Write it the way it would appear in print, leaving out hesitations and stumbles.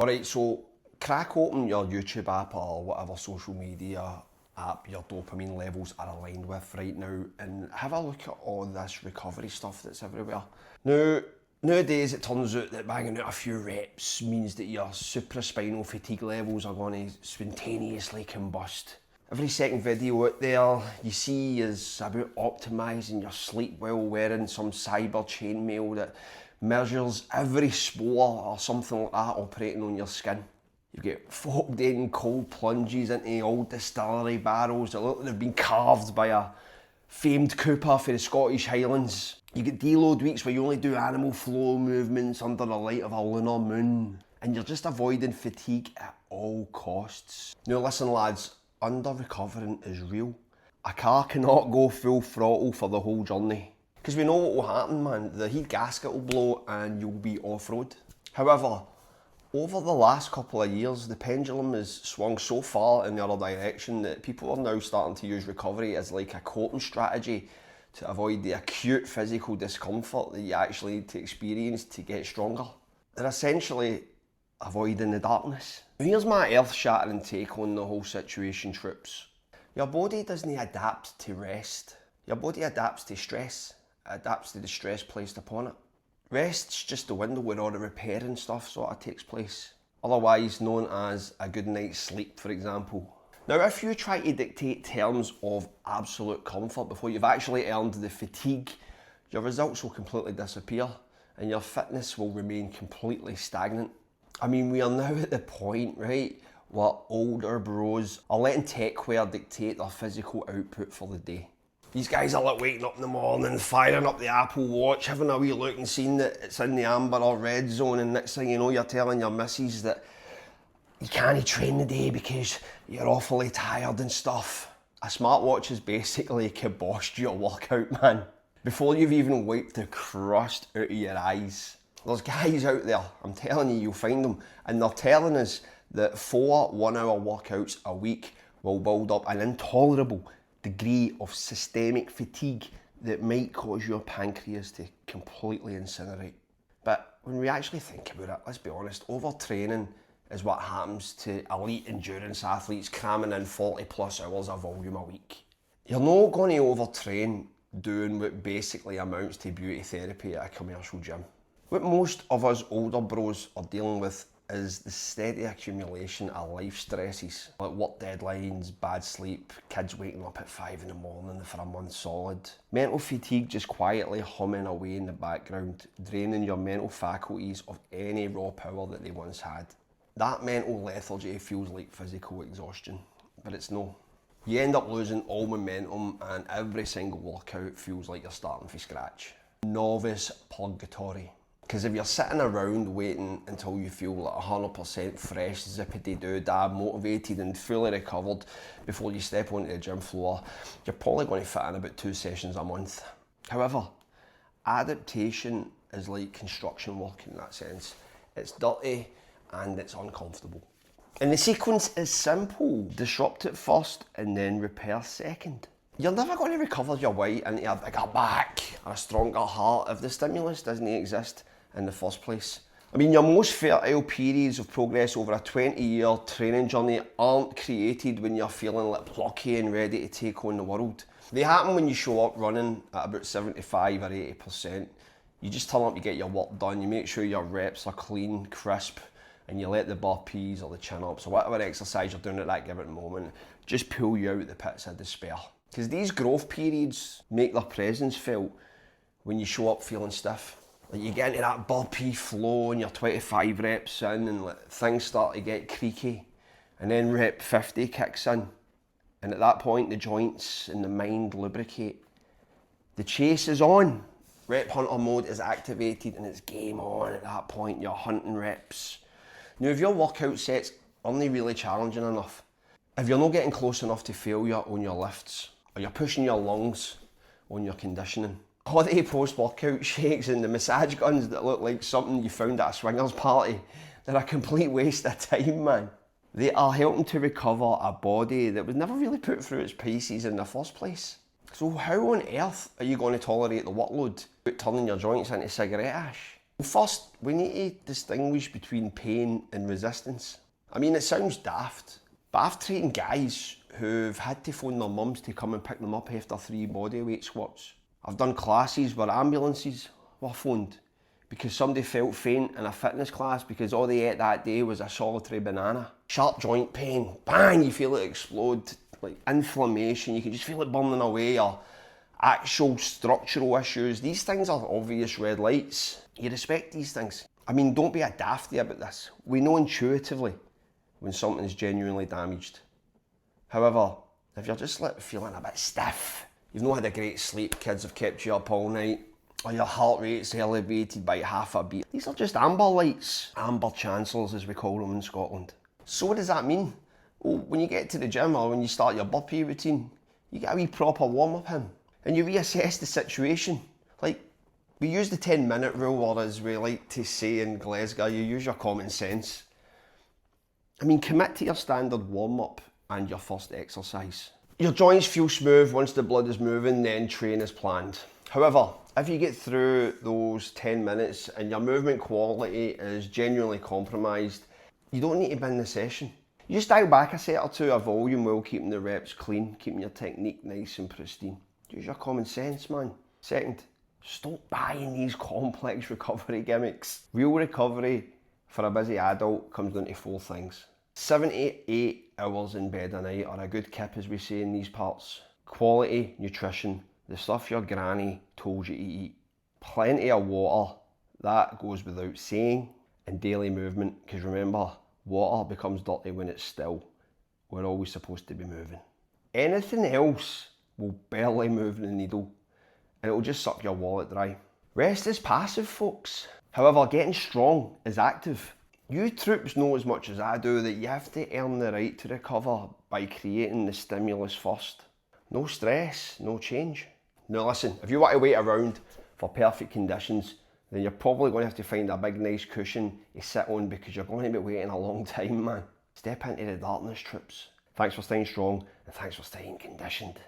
Alright, so crack open your YouTube app or whatever social media app your dopamine levels are aligned with right now and have a look at all this recovery stuff that's everywhere. Now, nowadays it turns out that banging out a few reps means that your supraspinal fatigue levels are going to spontaneously combust. Every second video out there you see is about optimising your sleep while wearing some cyber chainmail that measures every spore or something like that operating on your skin. You get folk doing cold plunges into old distillery barrels that look like they've been carved by a famed cooper for the Scottish Highlands. You get deload weeks where you only do animal flow movements under the light of a lunar moon. And you're just avoiding fatigue at all costs. Now listen lads, under-recovering is real. A car cannot go full throttle for the whole journey. Because we know what will happen, man. The heat gasket will blow and you'll be off-road. However, over the last couple of years, the pendulum has swung so far in the other direction that people are now starting to use recovery as like a coping strategy to avoid the acute physical discomfort that you actually need to experience to get stronger. They're essentially avoiding the darkness. Here's my earth-shattering take on the whole situation, troops. Your body doesn't adapt to rest. Your body adapts to stress. It adapts to the stress placed upon it. Rest's just the window where all the repairing stuff sort of takes place, otherwise known as a good night's sleep, for example. Now, if you try to dictate terms of absolute comfort before you've actually earned the fatigue, your results will completely disappear and your fitness will remain completely stagnant. I mean, we are now at the point, right, where older bros are letting techwear dictate their physical output for the day. These guys are like waking up in the morning, firing up the Apple Watch, having a wee look and seeing that it's in the amber or red zone, and next thing you know you're telling your missus that you can't train the day because you're awfully tired and stuff. A smartwatch has basically kiboshed your workout, man. Before you've even wiped the crust out of your eyes. There's guys out there, I'm telling you, you'll find them, and they're telling us that 4 1-hour workouts a week will build up an intolerable degree of systemic fatigue that might cause your pancreas to completely incinerate. But when we actually think about it, let's be honest, overtraining is what happens to elite endurance athletes cramming in 40 plus hours of volume a week. You're not going to overtrain doing what basically amounts to beauty therapy at a commercial gym. What most of us older bros are dealing with is the steady accumulation of life stresses, like work deadlines, bad sleep, kids waking up at 5 in the morning for a month solid. Mental fatigue just quietly humming away in the background, draining your mental faculties of any raw power that they once had. That mental lethargy feels like physical exhaustion, but it's no. You end up losing all momentum and every single workout feels like you're starting from scratch. Novice purgatory. Because if you're sitting around waiting until you feel like 100% fresh, zippity-doo-dah, motivated and fully recovered before you step onto the gym floor, you're probably going to fit in about 2 sessions a month. However, adaptation is like construction work in that sense. It's dirty and it's uncomfortable. And the sequence is simple. Disrupt it first and then repair second. You're never going to recover your way into a bigger back or a stronger heart if the stimulus doesn't exist in the first place. I mean, your most fertile periods of progress over a 20-year training journey aren't created when you're feeling like plucky and ready to take on the world. They happen when you show up running at about 75 or 80%. You just turn up, you get your work done, you make sure your reps are clean, crisp, and you let the burpees or the chin-ups or whatever exercise you're doing at that given moment just pull you out the pits of despair. Because these growth periods make their presence felt when you show up feeling stiff. Like you get into that burpee flow and you're 25 reps in and like things start to get creaky, and then rep 50 kicks in, and at that point the joints and the mind lubricate. The chase is on. Rep hunter mode is activated and it's game on. At that point you're hunting reps. Now if your workout sets aren't really challenging enough, if you're not getting close enough to failure on your lifts, or you're pushing your lungs on your conditioning, all the post-workout shakes and the massage guns that look like something you found at a swingers party, they're a complete waste of time, man. They are helping to recover a body that was never really put through its paces in the first place. So how on earth are you going to tolerate the workload without turning your joints into cigarette ash? First, we need to distinguish between pain and resistance. I mean, it sounds daft, but I've trained guys who've had to phone their mums to come and pick them up after 3 bodyweight squats. I've done classes where ambulances were phoned because somebody felt faint in a fitness class because all they ate that day was a solitary banana. Sharp joint pain, bang, you feel it explode. Like inflammation, you can just feel it burning away, or actual structural issues. These things are obvious red lights. You respect these things. I mean, don't be a dafty about this. We know intuitively when something is genuinely damaged. However, if you're just feeling a bit stiff, you've not had a great sleep, kids have kept you up all night, or your heart rate's elevated by half a beat, these are just amber lights. Amber chancellors, as we call them in Scotland. So what does that mean? Well, when you get to the gym or when you start your burpee routine, you get a wee proper warm-up in, and you reassess the situation. Like, we use the 10-minute rule, or as we like to say in Glasgow, you use your common sense. I mean, commit to your standard warm-up and your first exercise. Your joints feel smooth once the blood is moving, then train as planned. However, if you get through those 10 minutes and your movement quality is genuinely compromised, you don't need to bin the session. You just dial back a set or two of volume while keeping the reps clean, keeping your technique nice and pristine. Use your common sense, man. Second, stop buying these complex recovery gimmicks. Real recovery for a busy adult comes down to 4 things. 7 to 8 hours in bed a night, or a good kip as we say in these parts. Quality nutrition, the stuff your granny told you to eat. Plenty of water, that goes without saying. And daily movement, because remember, water becomes dirty when it's still. We're always supposed to be moving. Anything else will barely move the needle, and it'll just suck your wallet dry. Rest is passive, folks. However, getting strong is active. You troops know as much as I do that you have to earn the right to recover by creating the stimulus first. No stress, no change. Now listen, if you want to wait around for perfect conditions, then you're probably going to have to find a big nice cushion to sit on, because you're going to be waiting a long time, man. Step into the darkness, troops. Thanks for staying strong, and thanks for staying conditioned.